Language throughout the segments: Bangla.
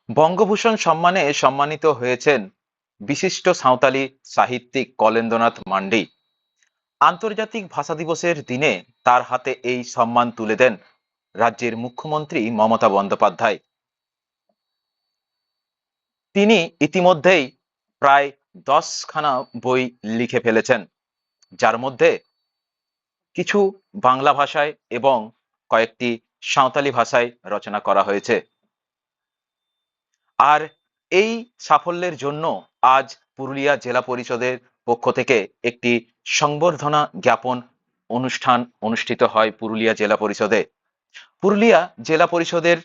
বঙ্গভূষণ সম্মানে সম্মানিত হয়েছেন বিশিষ্ট সাঁওতালি সাহিত্যিক কলেন্দ্রনাথ মান্ডি। আন্তর্জাতিক ভাষা দিবসের দিনে তার হাতে এই সম্মান তুলে দেন রাজ্যের মুখ্যমন্ত্রী মমতা বন্দ্যোপাধ্যায়। তিনি ইতিমধ্যেই প্রায় 10খানা বই লিখে ফেলেছেন, যার মধ্যে কিছু বাংলা ভাষায় এবং কয়েকটি সাঁওতালি ভাষায় রচনা করা হয়েছে। আর এই সাফল্যের জন্য আজ পুরুলিয়া জেলা পরিষদের পক্ষ থেকে একটি সংবর্ধনা জ্ঞাপন অনুষ্ঠান অনুষ্ঠিত হয় পুরুলিয়া জেলা পরিষদে। পুরুলিয়া জেলা পরিষদের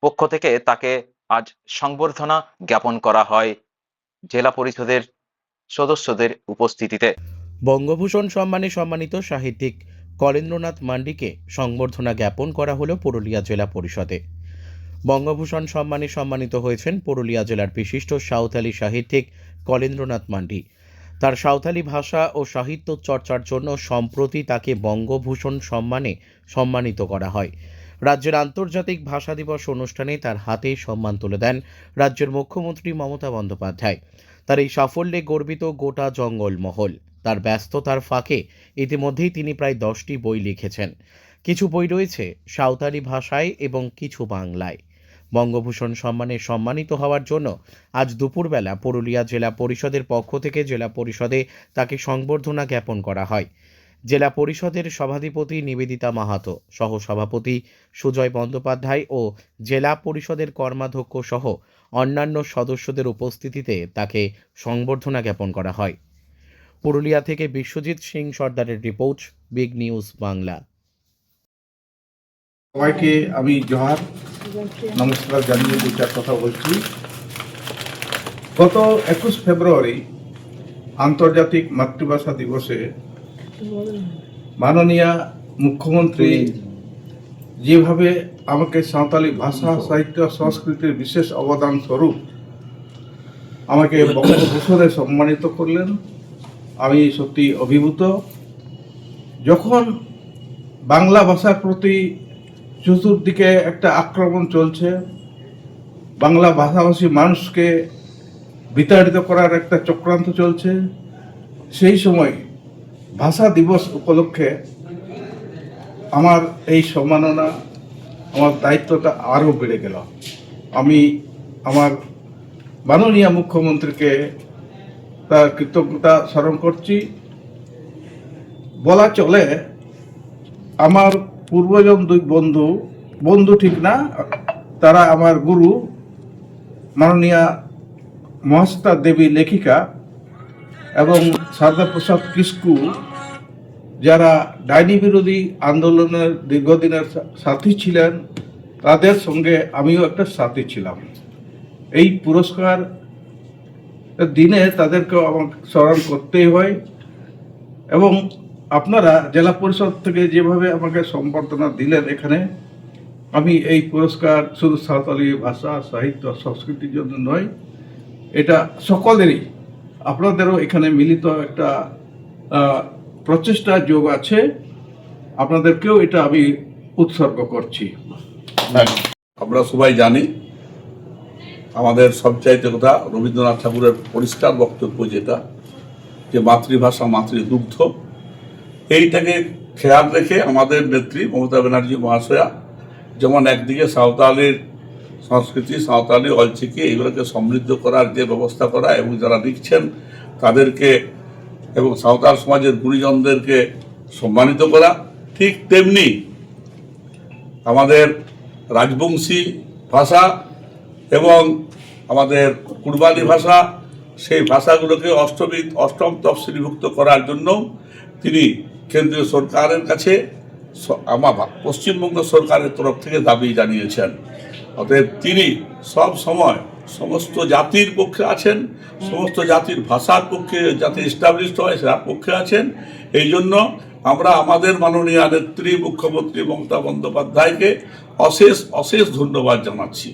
পক্ষ থেকে তাকে আজ সংবর্ধনা জ্ঞাপন করা হয় জেলা পরিষদের সদস্যদের উপস্থিতিতে। বঙ্গভূষণ সম্মানে সম্মানিত সাহিত্যিক কলেন্দ্রনাথ মান্ডিকে সংবর্ধনা জ্ঞাপন করা হলো পুরুলিয়া জেলা পরিষদে। বঙ্গভূষণ সম্মানে সম্মানিত হয়েছেন পুরুলিয়া জেলার বিশিষ্ট সাঁওতালি সাহিত্যিক কলেন্দ্রনাথ মান্ডি। তার সাঁওতালি ভাষা ও সাহিত্য চর্চার জন্য সম্প্রতি তাকে বঙ্গভূষণ সম্মানে সম্মানিত করা হয়। রাজ্যের আন্তর্জাতিক ভাষা দিবস অনুষ্ঠানে তার হাতে সম্মান তুলে দেন রাজ্যের মুখ্যমন্ত্রী মমতা বন্দ্যোপাধ্যায়। তার এই সাফল্যে গর্বিত গোটা জঙ্গলমহল। তার ব্যস্ততার ফাঁকে ইতিমধ্যেই তিনি প্রায় 10টি বই লিখেছেন। কিছু বই রয়েছে সাঁওতালি ভাষায় এবং কিছু বাংলায়। বঙ্গভূষণ সম্মানে সম্মানিত হওয়ার জন্য আজ দুপুরবেলা পুরুলিয়া জেলা পরিষদের পক্ষ থেকে জেলা পরিষদে তাকে সংবর্ধনা জ্ঞাপন করা হয়। জেলা পরিষদের সভাধিপতি নিবেদিতা মাহাতো, সহসভাপতি সুজয় বন্দ্যোপাধ্যায় ও জেলা পরিষদের কর্মাধ্যক্ষ সহ অন্যান্য সদস্যদের উপস্থিতিতে তাকে সংবর্ধনা জ্ঞাপন করা হয়। পুরুলিয়া থেকে বিশ্বজিৎ সিং সর্দারের রিপোর্ট, বিগ নিউজ বাংলা। সবাইকে আমি জোহার নমস্কার জানিয়ে দু চার কথা বলছি। গত 21 ফেব্রুয়ারি আন্তর্জাতিক মাতৃভাষা দিবসে মাননীয় মুখ্যমন্ত্রী যেভাবে আমাকে সাঁওতালি ভাষা সাহিত্য সংস্কৃতির বিশেষ অবদান স্বরূপ আমাকে বঙ্গভূষণে সম্মানিত করলেন, আমি সত্যি অভিভূত। যখন বাংলা ভাষার প্রতি চতুর্দিকে একটা আক্রমণ চলছে, বাংলা ভাষাভাষী মানুষকে বিতাড়িত করার একটা চক্রান্ত চলছে, সেই সময় ভাষা দিবস উপলক্ষে আমার এই সম্মাননা, আমার দায়িত্বটা আরও বেড়ে গেল। আমি আমার মাননীয় মুখ্যমন্ত্রীকে তার কৃতজ্ঞতা স্মরণ করছি। বলা চলে আমার পূর্বজন দুই বন্ধু ঠিক না, তারা আমার গুরু মাননীয়া মহাশ্বেতা দেবী লেখিকা এবং সারদা প্রসাদ কিস্কু, যারা ডাইনি বিরোধী আন্দোলনের দীর্ঘদিনের সাথী ছিলেন, তাদের সঙ্গে আমিও একটা সাথী ছিলাম। এই পুরস্কার দিনে তাদেরকেও আমাকে স্মরণ করতেই হয়। এবং আপনারা জেলা পরিষদ থেকে যেভাবে আমাকে সম্বর্ধনা দিলেন, এখানে আমি এই পুরস্কার শুধু সাঁওতালি ভাষা সাহিত্য সংস্কৃতির জন্য নয়, এটা সকলেরই, আপনাদেরও এখানে মিলিত একটা প্রচেষ্টা যোগ আছে, আপনাদেরকেও এটা আমি উৎসর্গ করছি। আমরা সবাই জানি আমাদের সবচাইতে কথা রবীন্দ্রনাথ ঠাকুরের পরিষ্কার বক্তব্য যেটা, যে মাতৃভাষা মাতৃদুগ্ধ, এইটাকে খেয়াল রেখে আমাদের নেত্রী মমতা ব্যানার্জি মহাশয়া যেমন একদিকে সাঁওতালির সংস্কৃতি, সাঁওতালি অলচিকি এগুলোকে সমৃদ্ধ করার যে ব্যবস্থা করা এবং যারা লিখছেন তাদেরকে এবং সাঁওতাল সমাজের গুণীজনদেরকে সম্মানিত করা, ঠিক তেমনি আমাদের রাজবংশী ভাষা এবং আমাদের কুড়মালি ভাষা, সেই ভাষাগুলোকে অষ্টম তফসিলিভুক্ত করার জন্য তিনি কেন্দ্রীয় সরকারের কাছে আমার পশ্চিমবঙ্গ সরকারের তরফ থেকে দাবি জানিয়েছেন। অতএব তিনি সব সময় সমস্ত জাতির পক্ষে আছেন, সমস্ত জাতির ভাষার পক্ষে, যাতে এস্টাবলিশড হয় সেটার পক্ষে আছেন। এই জন্য আমরা আমাদের মাননীয় নেত্রী মুখ্যমন্ত্রী মমতা বন্দ্যোপাধ্যায়কে অশেষ অশেষ ধন্যবাদ জানাচ্ছি।